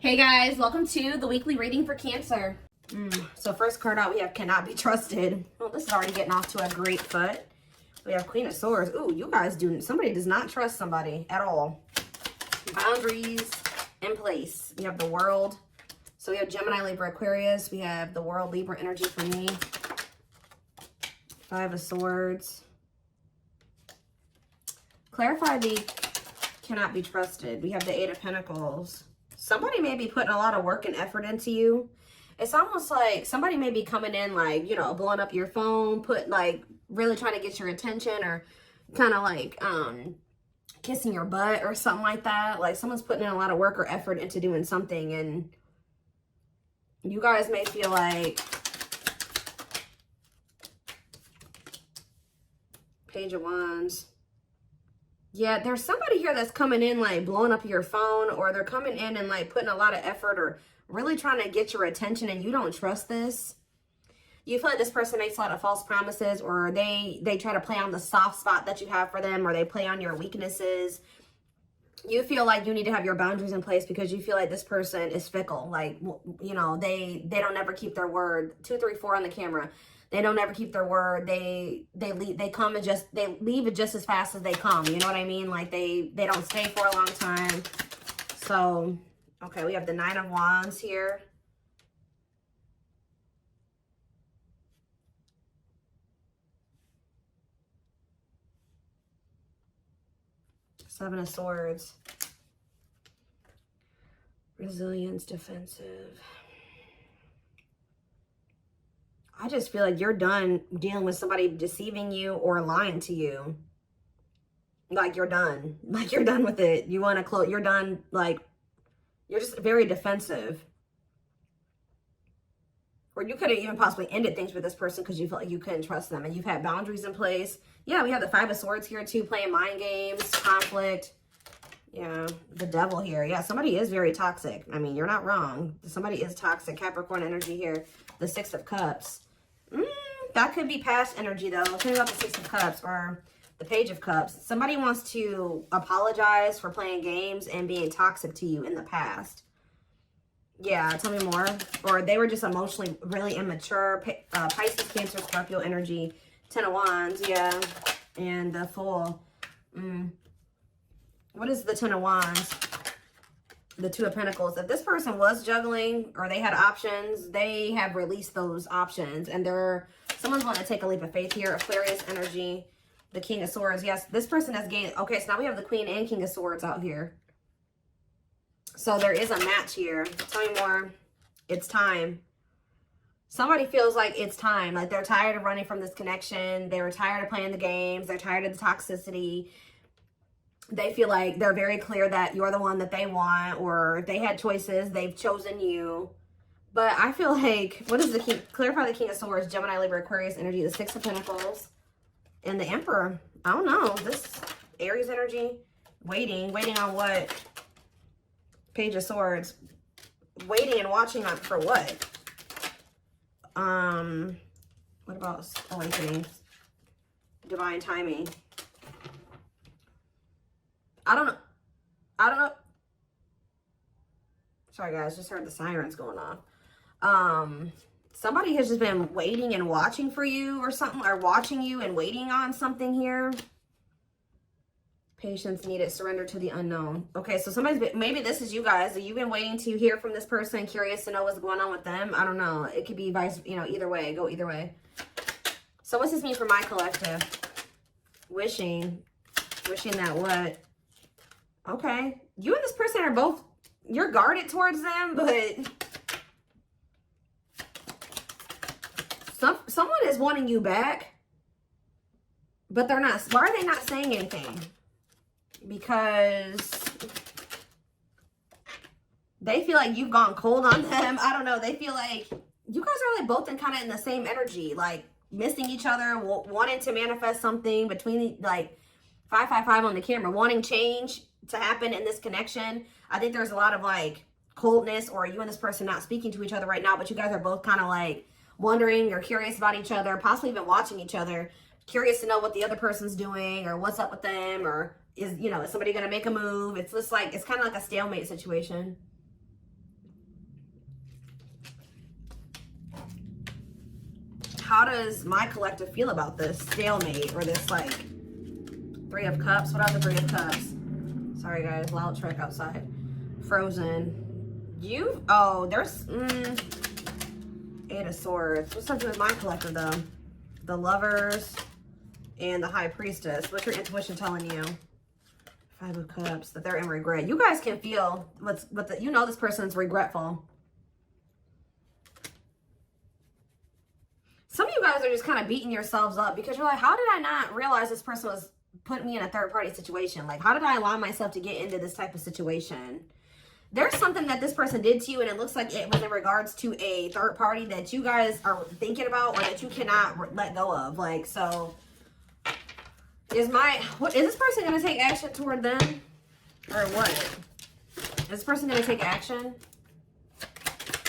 Hey guys, welcome to the weekly reading for Cancer. So first card out, we have Cannot Be Trusted. Well, this is already getting off to a great foot. We have Queen of Swords. Ooh, you guys somebody does not trust somebody at all. Boundaries in place. We have the World. So we have Gemini, Libra, Aquarius. We have the World, Libra energy for me. Five of Swords. Clarify the Cannot Be Trusted. We have the Eight of Pentacles. Somebody may be putting a lot of work and effort into you. It's almost like somebody may be coming in like, you know, blowing up your phone, really trying to get your attention, or kind of like kissing your butt or something like that. Like someone's putting in a lot of work or effort into doing something, and you guys may feel like Page of Wands. Yeah, there's somebody here that's coming in like blowing up your phone, or they're coming in and like putting a lot of effort or really trying to get your attention, and you don't trust this. You feel like this person makes a lot of false promises, or they try to play on the soft spot that you have for them, or they play on your weaknesses. You feel like you need to have your boundaries in place because you feel like this person is fickle. Like, you know, they don't ever keep their word. 2, 3, 4 on the camera. They don't ever keep their word. They leave it just as fast as they come. You know what I mean? Like they don't stay for a long time. So, okay, we have the Nine of Wands here. Seven of Swords. Resilience, defensive. I just feel like you're done dealing with somebody deceiving you or lying to you. Like you're done. Like you're done with it. You want to close. You're done. Like you're just very defensive. Or you could have even possibly ended things with this person because you felt like you couldn't trust them, and you've had boundaries in place. Yeah, we have the Five of Swords here too, playing mind games, conflict. Yeah, the Devil here. Yeah, somebody is very toxic. I mean, you're not wrong. Somebody is toxic. Capricorn energy here. The Six of Cups. That could be past energy though. Think about the Six of Cups or the Page of Cups. Somebody wants to apologize for playing games and being toxic to you in the past. Yeah, tell me more. Or they were just emotionally really immature. Pisces, Cancer, Scorpio energy. 10 of Wands, yeah. And the Fool. What is the 10 of Wands? The Two of Pentacles. If this person was juggling or they had options, they have released those options. And someone's going to take a leap of faith here. Aquarius energy. The King of Swords. Yes, this person has gained. Okay, so now we have the Queen and King of Swords out here. So there is a match here. Tell me more. It's time. Somebody feels like it's time. Like they're tired of running from this connection. They were tired of playing the games. They're tired of the toxicity. They feel like they're very clear that you're the one that they want, or if they had choices, they've chosen you. But I feel like, what is the King? Clarify the King of Swords, Gemini, Libra, Aquarius energy, the Six of Pentacles, and the Emperor. I don't know. This Aries energy, waiting on what? Page of Swords, waiting and watching on for what? What about awakening? Divine timing. I don't know. Sorry guys, just heard the sirens going off. Somebody has just been waiting and watching for you or something, or watching you and waiting on something here. Patience needed, surrender to the unknown. Okay, so maybe this is you guys. You've been waiting to hear from this person, curious to know what's going on with them. I don't know. It could be either way. Go either way. So what's this mean for my collective? Wishing that what? Okay, you and this person are both, you're guarded towards them, but someone is wanting you back, but they're not. Why are they not saying anything? Because they feel like you've gone cold on them. I don't know. They feel like you guys are like both kind of in the same energy, like missing each other, wanting to manifest something between like 555 on the camera, wanting change to happen in this connection. I think there's a lot of like coldness, or you and this person not speaking to each other right now, but you guys are both kind of like wondering or curious about each other, possibly even watching each other, curious to know what the other person's doing or what's up with them, or is somebody going to make a move? It's just like, it's kind of like a stalemate situation. how does my collective feel about this stalemate or this like 3 of Cups? What are the 3 of Cups? Sorry guys, loud truck outside. Frozen. There's 8 of Swords. What's up with my collective though? The Lovers and the High Priestess. What's your intuition telling you? 5 of Cups, that they're in regret. You guys can feel you know this person's regretful. Some of you guys are just kind of beating yourselves up because you're like, how did I not realize this person was putting me in a third party situation? Like, how did I allow myself to get into this type of situation? There's something that this person did to you and it looks like it was in regards to a third party that you guys are thinking about or that you cannot let go of. Like, so is this person going to take action toward them or what? Is this person going to take action?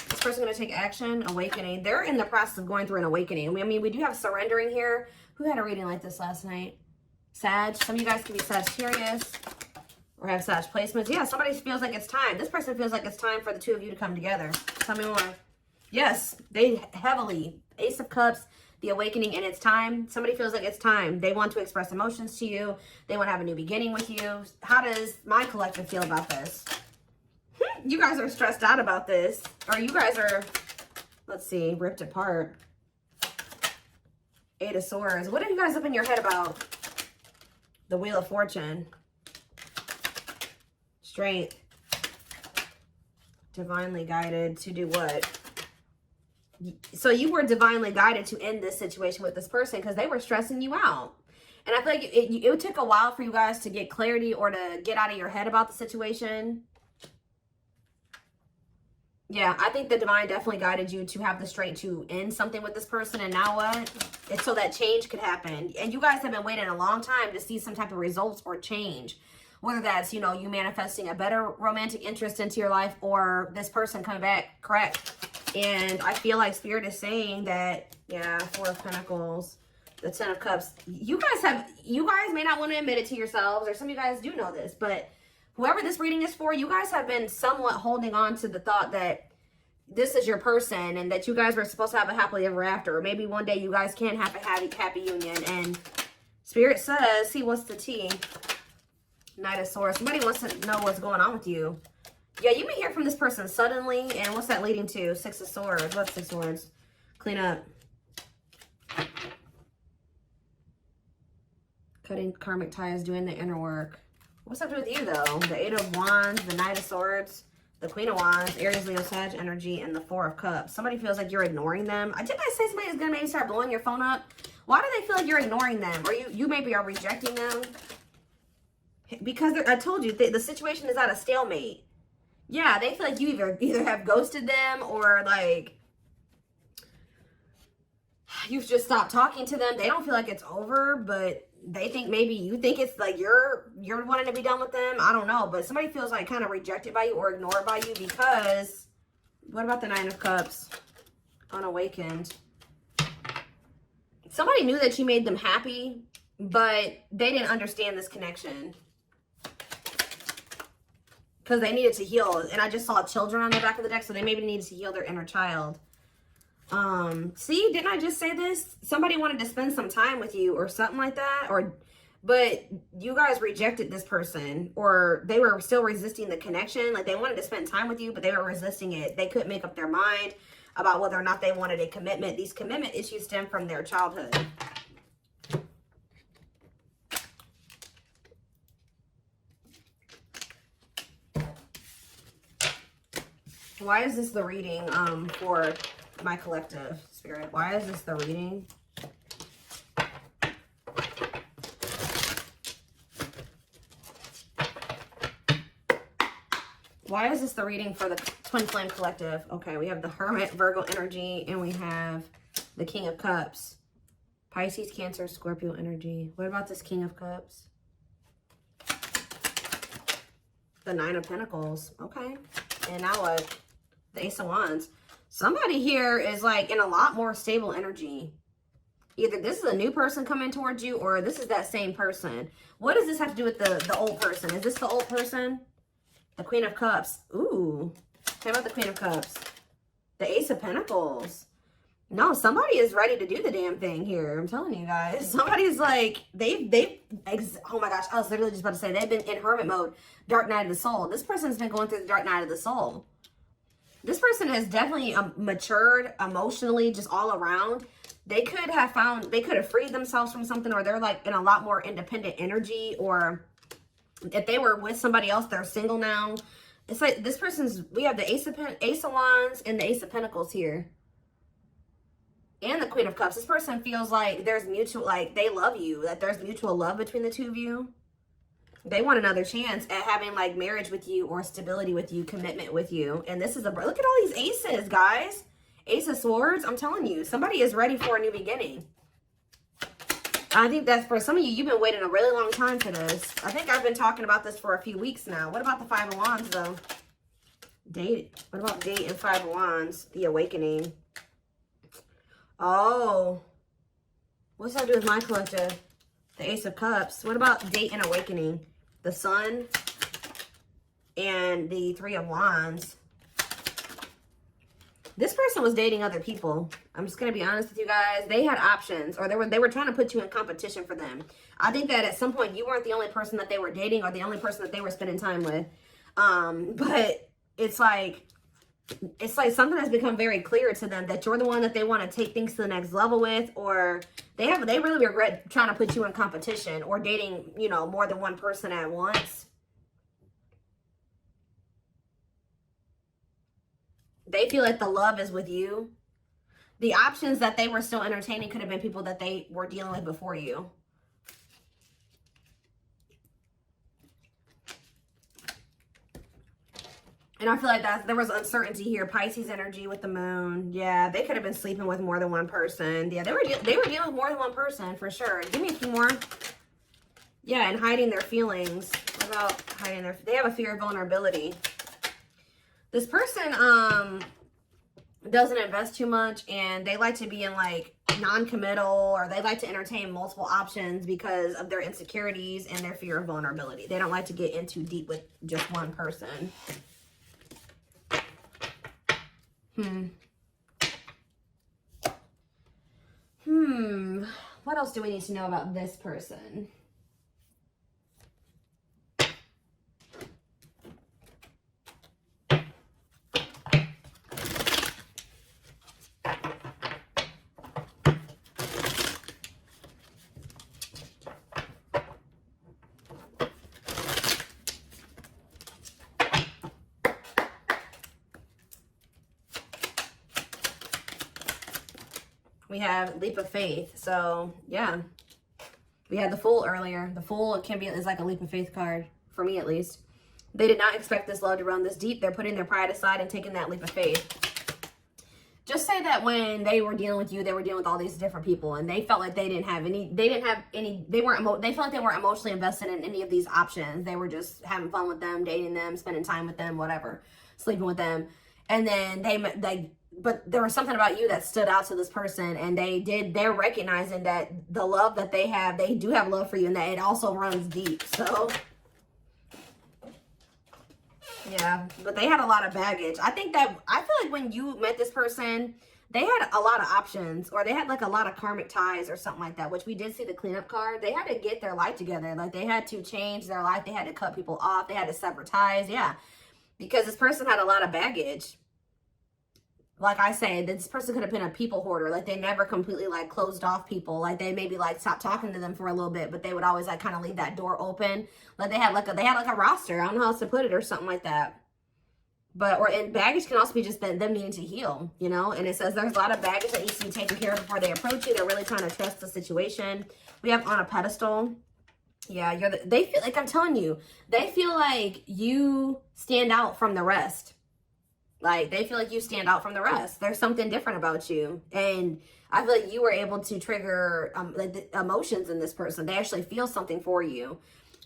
This person going to take action, awakening. They're in the process of going through an awakening. I mean, we do have surrendering here. Who had a reading like this last night? Sag. Some of you guys can be Sagittarius or have Sag placements. Yeah, somebody feels like it's time. This person feels like it's time for the 2 of you to come together. Tell me more. Yes, they heavily. Ace of Cups, the awakening, and it's time. Somebody feels like it's time. They want to express emotions to you. They want to have a new beginning with you. How does my collective feel about this? You guys are stressed out about this. Or you guys are, let's see, ripped apart. 8 of Swords. What are you guys up in your head about? The Wheel of Fortune. Strength. Divinely guided to do what? So you were divinely guided to end this situation with this person because they were stressing you out. And I feel like it took a while for you guys to get clarity or to get out of your head about the situation. Yeah, I think the divine definitely guided you to have the strength to end something with this person. And now what? It's so that change could happen. And you guys have been waiting a long time to see some type of results or change. Whether that's, you know, you manifesting a better romantic interest into your life or this person coming back correct. And I feel like Spirit is saying that, yeah, 4 of Pentacles, the 10 of Cups. You guys may not want to admit it to yourselves, or some of you guys do know this, but whoever this reading is for, you guys have been somewhat holding on to the thought that this is your person and that you guys were supposed to have a happily ever after. Or maybe one day you guys can have a happy union. And Spirit says, see, what's the tea? Knight of Swords. Somebody wants to know what's going on with you. Yeah, you may hear from this person suddenly. And what's that leading to? 6 of Swords. What's 6 of Swords? Clean up. Cutting karmic ties, doing the inner work. What's up with you, though? The 8 of Wands, the Knight of Swords, the Queen of Wands, Aries, Leo, Sag energy, and the 4 of Cups. Somebody feels like you're ignoring them. Didn't I say somebody is going to maybe start blowing your phone up? Why do they feel like you're ignoring them? Or you maybe are rejecting them? Because I told you, the situation is at a stalemate. Yeah, they feel like you either have ghosted them or like you've just stopped talking to them. They don't feel like it's over, but they think maybe you think it's like you're wanting to be done with them. I don't know, but somebody feels like kind of rejected by you or ignored by you because what about the 9 of Cups? Unawakened. Somebody knew that you made them happy, but they didn't understand this connection. Because they needed to heal. And I just saw children on the back of the deck. So they maybe needed to heal their inner child. See, didn't I just say this? Somebody wanted to spend some time with you or something like that. But you guys rejected this person. Or they were still resisting the connection. Like they wanted to spend time with you, but they were resisting it. They couldn't make up their mind about whether or not they wanted a commitment. These commitment issues stem from their childhood. Why is this the reading for my collective, Spirit? Why is this the reading? Why is this the reading for the Twin Flame Collective? Okay, we have the Hermit, Virgo energy, and we have the King of Cups. Pisces, Cancer, Scorpio energy. What about this King of Cups? The 9 of Pentacles. Okay. And now what? The Ace of Wands. Somebody here is like in a lot more stable energy. Either this is a new person coming towards you or this is that same person. What does this have to do with the old person? Is this the old person? The Queen of Cups. Ooh. How about the Queen of Cups? The Ace of Pentacles. No, somebody is ready to do the damn thing here. I'm telling you guys. Somebody's like, oh my gosh, I was literally just about to say, they've been in hermit mode, dark night of the soul. This person's been going through the dark night of the soul. This person has definitely matured emotionally, just all around. They could have freed themselves from something, or they're like in a lot more independent energy, or if they were with somebody else, they're single now. It's like this person's, we have the Ace of Wands and the Ace of Pentacles here. And the Queen of Cups. This person feels like there's mutual, like they love you, that there's mutual love between the two of you. They want another chance at having like marriage with you, or stability with you, commitment with you. And this is look at all these aces, guys. Ace of Swords. I'm telling you, somebody is ready for a new beginning. I think that's for some of you, you've been waiting a really long time for this. I think I've been talking about this for a few weeks now. What about the Five of Wands though? Date. What about date and Five of Wands? The awakening. Oh, what's that do with my collective? The Ace of Cups. What about date and awakening? The Sun and the Three of Wands. This person was dating other people. I'm just going to be honest with you guys. They had options, or they were trying to put you in competition for them. I think that at some point you weren't the only person that they were dating, or the only person that they were spending time with. But it's like something has become very clear to them that you're the one that they want to take things to the next level with, or they really regret trying to put you in competition or dating, you know, more than one person at once. They feel like the love is with you. The options that they were still entertaining could have been people that they were dealing with before you. And I feel like there was uncertainty here. Pisces energy with the moon. Yeah, they could have been sleeping with more than one person. Yeah, they were dealing with more than one person for sure. Give me a few more. Yeah, and hiding their feelings. What about hiding they have a fear of vulnerability. This person doesn't invest too much, and they like to be in like non-committal, or they like to entertain multiple options because of their insecurities and their fear of vulnerability. They don't like to get in too deep with just one person. What else do we need to know about this person? We have leap of faith. So yeah, we had the Fool earlier. The Fool is like a leap of faith card, for me at least. They did not expect this love to run this deep. They're putting their pride aside and taking that leap of faith. Just say that when they were dealing with you, they were dealing with all these different people, and they felt like they felt like they weren't emotionally invested in any of these options. They were just having fun with them, dating them, spending time with them, whatever, sleeping with them. And then but there was something about you that stood out to this person, and they're recognizing that the love that they do have love for you, and that it also runs deep. So yeah, but they had a lot of baggage. I feel like when you met this person, they had a lot of options, or they had like a lot of karmic ties or something like that, which we did see the cleanup card. They had to get their life together. Like they had to change their life. They had to cut people off. They had to sever ties. Yeah, because this person had a lot of baggage. Like I say, this person could have been a people hoarder. Like they never completely like closed off people. Like they maybe like stopped talking to them for a little bit, but they would always like kind of leave that door open. Like they had like a roster. I don't know how else to put it, or something like that. And baggage can also be just them needing to heal, you know? And it says there's a lot of baggage that needs to be taken care of before they approach you. They're really trying to trust the situation. We have on a pedestal. Yeah, they feel like, I'm telling you, they feel like you stand out from the rest. Like, they feel like you stand out from the rest. There's something different about you. And I feel like you were able to trigger like the emotions in this person. They actually feel something for you.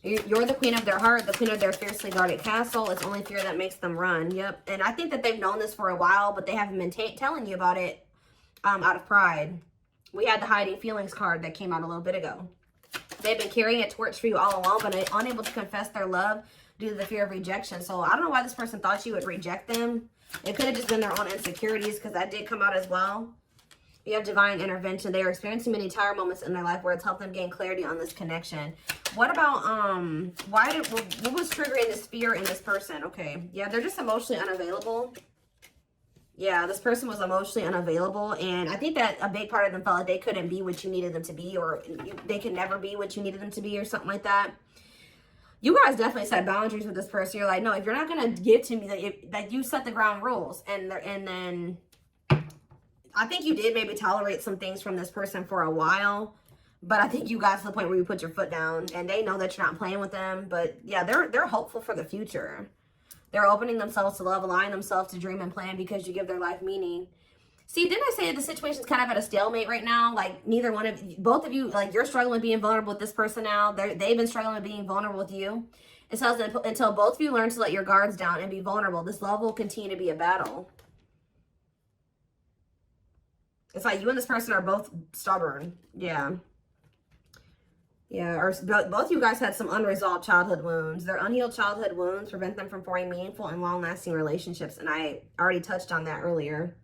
You're the queen of their heart, the queen of their fiercely guarded castle. It's only fear that makes them run. Yep. And I think that they've known this for a while, but they haven't been telling you about it out of pride. We had the hiding feelings card that came out a little bit ago. They've been carrying a torch for you all along, but unable to confess their love due to the fear of rejection. So I don't know why this person thought you would reject them. It could have just been their own insecurities, because that did come out as well. You have divine intervention. They are experiencing many tower moments in their life where it's helped them gain clarity on this connection. What about, what was triggering this fear in this person? Okay. Yeah, they're just emotionally unavailable. Yeah, this person was emotionally unavailable. And I think that a big part of them felt like they couldn't be what you needed them to be, or they could never be what you needed them to be, or something like that. You guys definitely set boundaries with this person. You're like, no, if you're not going to give to me, that you set the ground rules. And then I think you did maybe tolerate some things from this person for a while. But I think you got to the point where you put your foot down, and they know that you're not playing with them. But yeah, they're hopeful for the future. They're opening themselves to love, allowing themselves to dream and plan because you give their life meaning. See, didn't I say that the situation's kind of at a stalemate right now? Like, neither one of you, both of you, like, you're struggling with being vulnerable with this person now. They've been struggling with being vulnerable with you. It says that until both of you learn to let your guards down and be vulnerable, this love will continue to be a battle. It's like you and this person are both stubborn. Yeah. Yeah, or both you guys had some unresolved childhood wounds. Their unhealed childhood wounds prevent them from forming meaningful and long-lasting relationships. And I already touched on that earlier.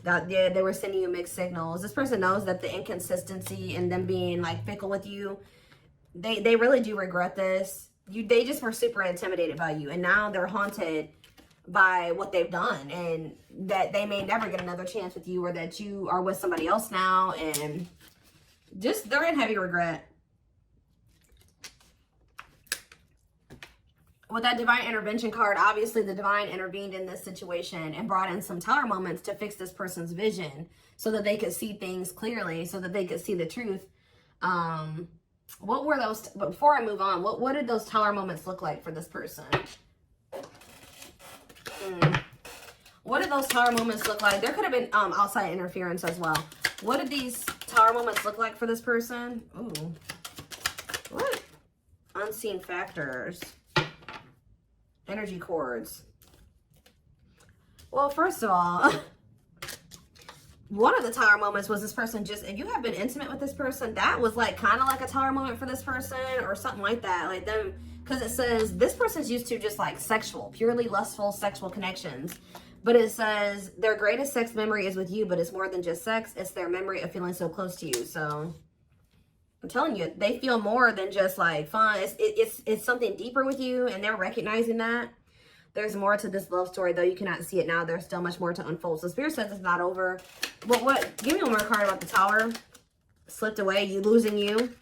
That yeah, they were sending you mixed signals. This person knows that the inconsistency and them being like fickle with you, they really do regret this. They just were super intimidated by you. And now they're haunted by what they've done. And that they may never get another chance with you, or that you are with somebody else now. And just, they're in heavy regret. With that divine intervention card, obviously the divine intervened in this situation and brought in some tower moments to fix this person's vision so that they could see things clearly, so that they could see the truth. What were those, before I move on, what did those tower moments look like for this person? What did those tower moments look like? There could have been outside interference as well. What did these tower moments look like for this person? Ooh. What? Unseen factors. Energy cords. Well, first of all, one of the tower moments was this person just, if you have been intimate with this person, that was like kind of like a tower moment for this person or something like that. Like them, because it says this person's used to just like sexual, purely lustful sexual connections. But it says their greatest sex memory is with you, but it's more than just sex. It's their memory of feeling so close to you. So I'm telling you, they feel more than just like fun. It's something deeper with you, and they're recognizing that. There's more to this love story, though you cannot see it now. There's still much more to unfold. So Spirit says it's not over. But what? Give me one more card about the Tower. Slipped away. You losing you.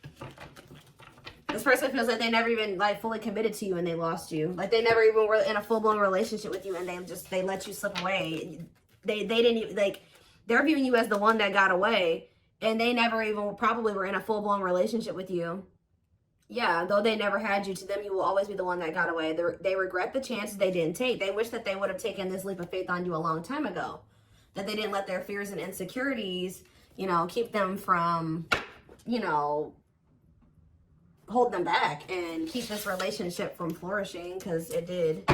This person feels like they never even like fully committed to you, and they lost you. Like they never even were in a full-blown relationship with you, and they let you slip away. They didn't even, like, they're viewing you as the one that got away. And they never even probably were in a full-blown relationship with you. Yeah, though they never had you, to them, you will always be the one that got away. They regret the chances they didn't take. They wish that they would have taken this leap of faith on you a long time ago. That they didn't let their fears and insecurities, you know, keep them from, you know, hold them back and keep this relationship from flourishing, because it did.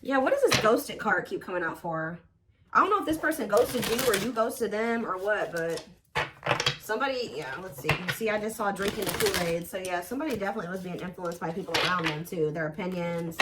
Yeah, what does this ghosted card keep coming out for? I don't know if this person ghosted you or you ghosted them or what, but somebody, yeah, let's see. See, I just saw drinking the Kool-Aid. So, yeah, somebody definitely was being influenced by people around them, too. Their opinions.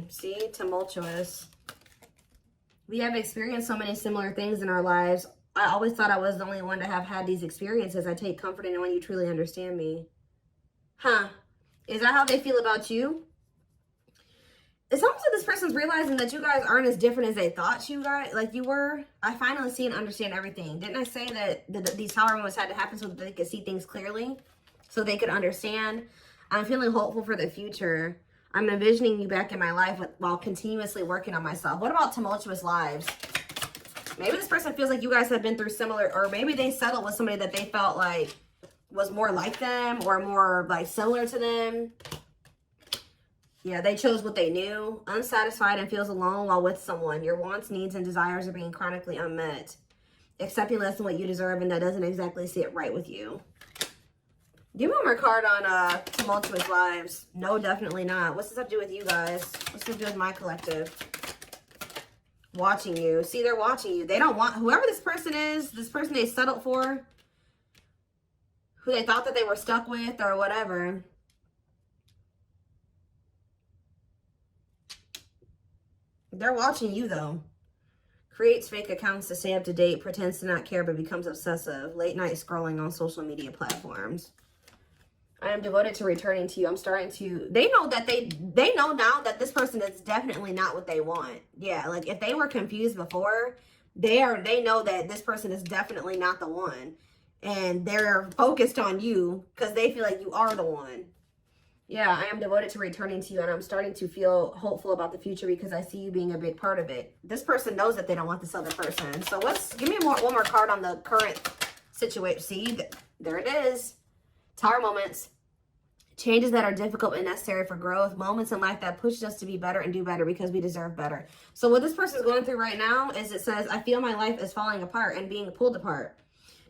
See, tumultuous. We have experienced so many similar things in our lives. I always thought I was the only one to have had these experiences. I take comfort in knowing you truly understand me. Huh? Is that how they feel about you? It's almost like this person's realizing that you guys aren't as different as they thought you were. I finally see and understand everything. Didn't I say that these tower moments had to happen so that they could see things clearly, so they could understand? I'm feeling hopeful for the future. I'm envisioning you back in my life while continuously working on myself. What about tumultuous lives? Maybe this person feels like you guys have been through similar, or maybe they settled with somebody that they felt like was more like them or more like similar to them. Yeah, they chose what they knew. Unsatisfied and feels alone while with someone. Your wants, needs, and desires are being chronically unmet. Accepting less than what you deserve, and that doesn't exactly sit right with you. Give me one more card on tumultuous lives. No, definitely not. What's this have to do with you guys? What's this have to do with my collective? watching you. See, they're watching you. They don't want, whoever this person is, this person they settled for, who they thought that they were stuck with or whatever. They're watching you though. Creates fake accounts to stay up to date, pretends to not care, but becomes obsessive. Late night scrolling on social media platforms. I am devoted to returning to you. I'm starting to, they know that they know now that this person is definitely not what they want. Yeah, like if they were confused before, they know that this person is definitely not the one. And they're focused on you because they feel like you are the one. Yeah, I am devoted to returning to you, and I'm starting to feel hopeful about the future because I see you being a big part of it. This person knows that they don't want this other person. So give me one more card on the current situation. See, there it is. Tower moments. Changes that are difficult and necessary for growth. Moments in life that push us to be better and do better because we deserve better. So what this person is going through right now is it says, I feel my life is falling apart and being pulled apart.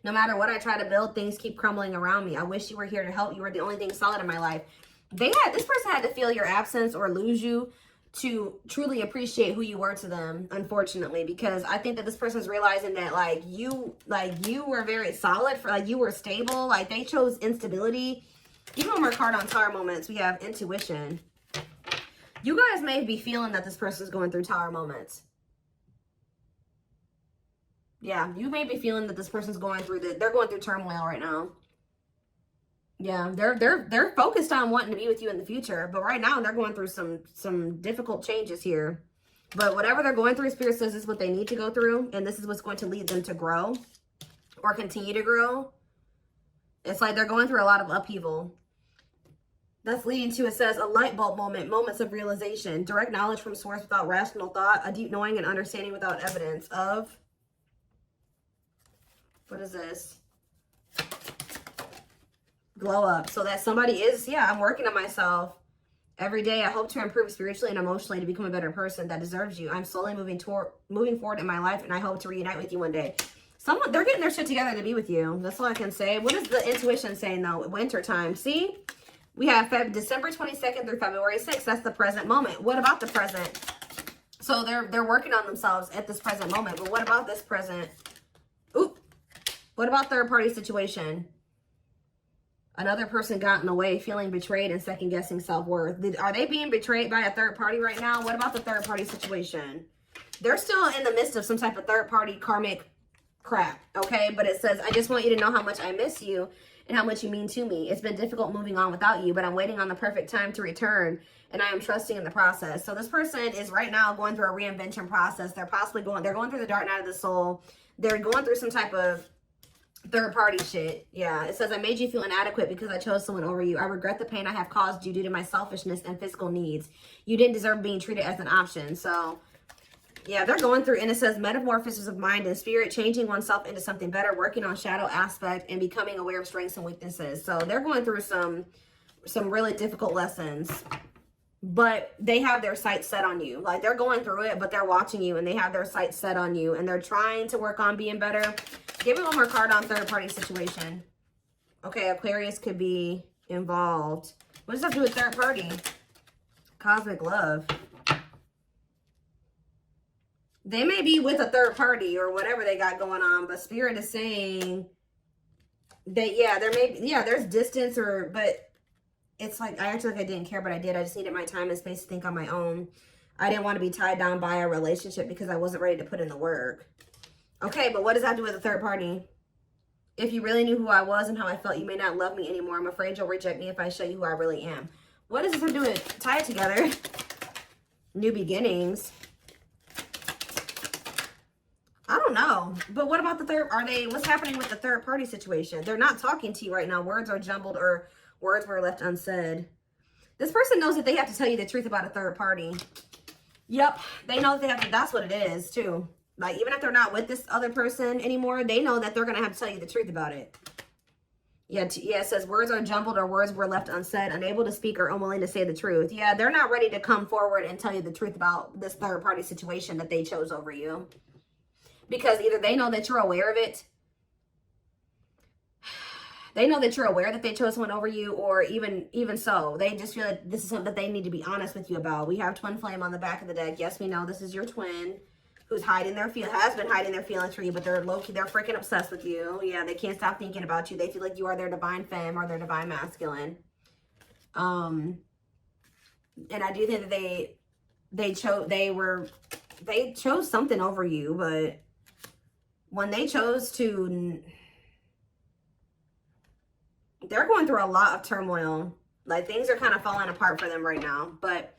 No matter what I try to build, things keep crumbling around me. I wish you were here to help. You were the only thing solid in my life. This person had to feel your absence or lose you to truly appreciate who you were to them, unfortunately, because I think that this person's realizing that you were very solid, for you were stable, they chose instability. Give me one more card on Tower moments. We have intuition. You guys may be feeling that this person's going through Tower moments. Yeah, you may be feeling that this person's going through they're going through turmoil right now. Yeah, they're focused on wanting to be with you in the future, but right now they're going through some difficult changes here. But whatever they're going through, Spirit says this is what they need to go through, and this is what's going to lead them to grow or continue to grow. It's like they're going through a lot of upheaval. That's leading to, it says, a light bulb moment, moments of realization, direct knowledge from source without rational thought, a deep knowing and understanding without evidence of, what is this? Glow up. So that somebody is, yeah, I'm working on myself every day. I hope to improve spiritually and emotionally to become a better person that deserves you. I'm slowly moving forward in my life, and I hope to reunite with you one day. They're getting their shit together to be with you. That's all I can say. What is the intuition saying though? Winter time. See, we have December 22nd through February 6th. That's the present moment. What about the present? So they're working on themselves at this present moment. But what about this present? Oop. What about third party situation? Another person got in the way, feeling betrayed and second guessing self-worth. Are they being betrayed by a third party right now? What about the third party situation? They're still in the midst of some type of third party karmic crap, okay? But it says, I just want you to know how much I miss you and how much you mean to me. It's been difficult moving on without you, but I'm waiting on the perfect time to return, and I am trusting in the process. So this person is right now going through a reinvention process. They're going through the dark night of the soul. They're going through some type of third party shit. Yeah, it says, I made you feel inadequate because I chose someone over you. I regret the pain I have caused you due to my selfishness and physical needs. You didn't deserve being treated as an option. So yeah, they're going through, and it says metamorphosis of mind and spirit, changing oneself into something better, working on shadow aspect, and becoming aware of strengths and weaknesses. So they're going through some really difficult lessons, but they have their sights set on you. They're going through it, but they're watching you, and they have their sights set on you, and they're trying to work on being better. Give me one more card on third party situation. Okay, Aquarius could be involved. What does that have to do with third party? Cosmic love. They may be with a third party or whatever they got going on, but Spirit is saying that, yeah, there's distance, but it's like, I actually I didn't care, but I did. I just needed my time and space to think on my own. I didn't want to be tied down by a relationship because I wasn't ready to put in the work. Okay, but what does that have to do with a third party? If you really knew who I was and how I felt, you may not love me anymore. I'm afraid you'll reject me if I show you who I really am. What does this have to do with? Tie it together. New beginnings. I don't know. But what about the what's happening with the third party situation? They're not talking to you right now. Words are jumbled or words were left unsaid. This person knows that they have to tell you the truth about a third party. Yep. They know that they have to, that's what it is too. Even if they're not with this other person anymore, they know that they're going to have to tell you the truth about it. Yeah, it says words are jumbled or words were left unsaid, unable to speak or unwilling to say the truth. Yeah, they're not ready to come forward and tell you the truth about this third party situation that they chose over you. Because either they know that you're aware of it. They know that you're aware that they chose someone over you, or even so, they just feel like this is something that they need to be honest with you about. We have twin flame on the back of the deck. Yes, we know this is your twin. who's hiding their has been hiding their feelings for you, but they're low-key, they're freaking obsessed with you. Yeah, they can't stop thinking about you. They feel like you are their divine femme or their divine masculine. And I do think that they chose something over you, but when they chose to, they're going through a lot of turmoil. Like, things are kind of falling apart for them right now, but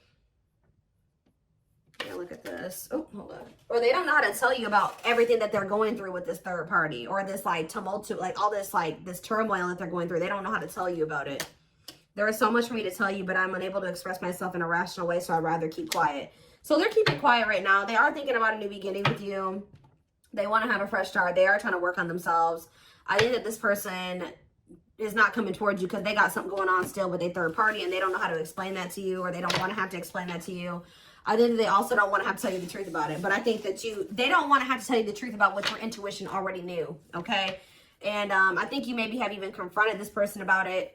yeah, look at this. Oh, hold on. Or they don't know how to tell you about everything that they're going through with this third party, or this like tumultuous, like all this like this turmoil that they're going through. They don't know how to tell you about it. There is so much for me to tell you, but I'm unable to express myself in a rational way, so I'd rather keep quiet. So they're keeping quiet right now. They are thinking about a new beginning with you. They want to have a fresh start. They are trying to work on themselves. I think that this person is not coming towards you because they got something going on still with a third party, and they don't know how to explain that to you, or they don't want to have to explain that to you. I think that they also don't want to have to tell you the truth about it, but I think that they don't want to have to tell you the truth about what your intuition already knew, okay? And I think you maybe have even confronted this person about it,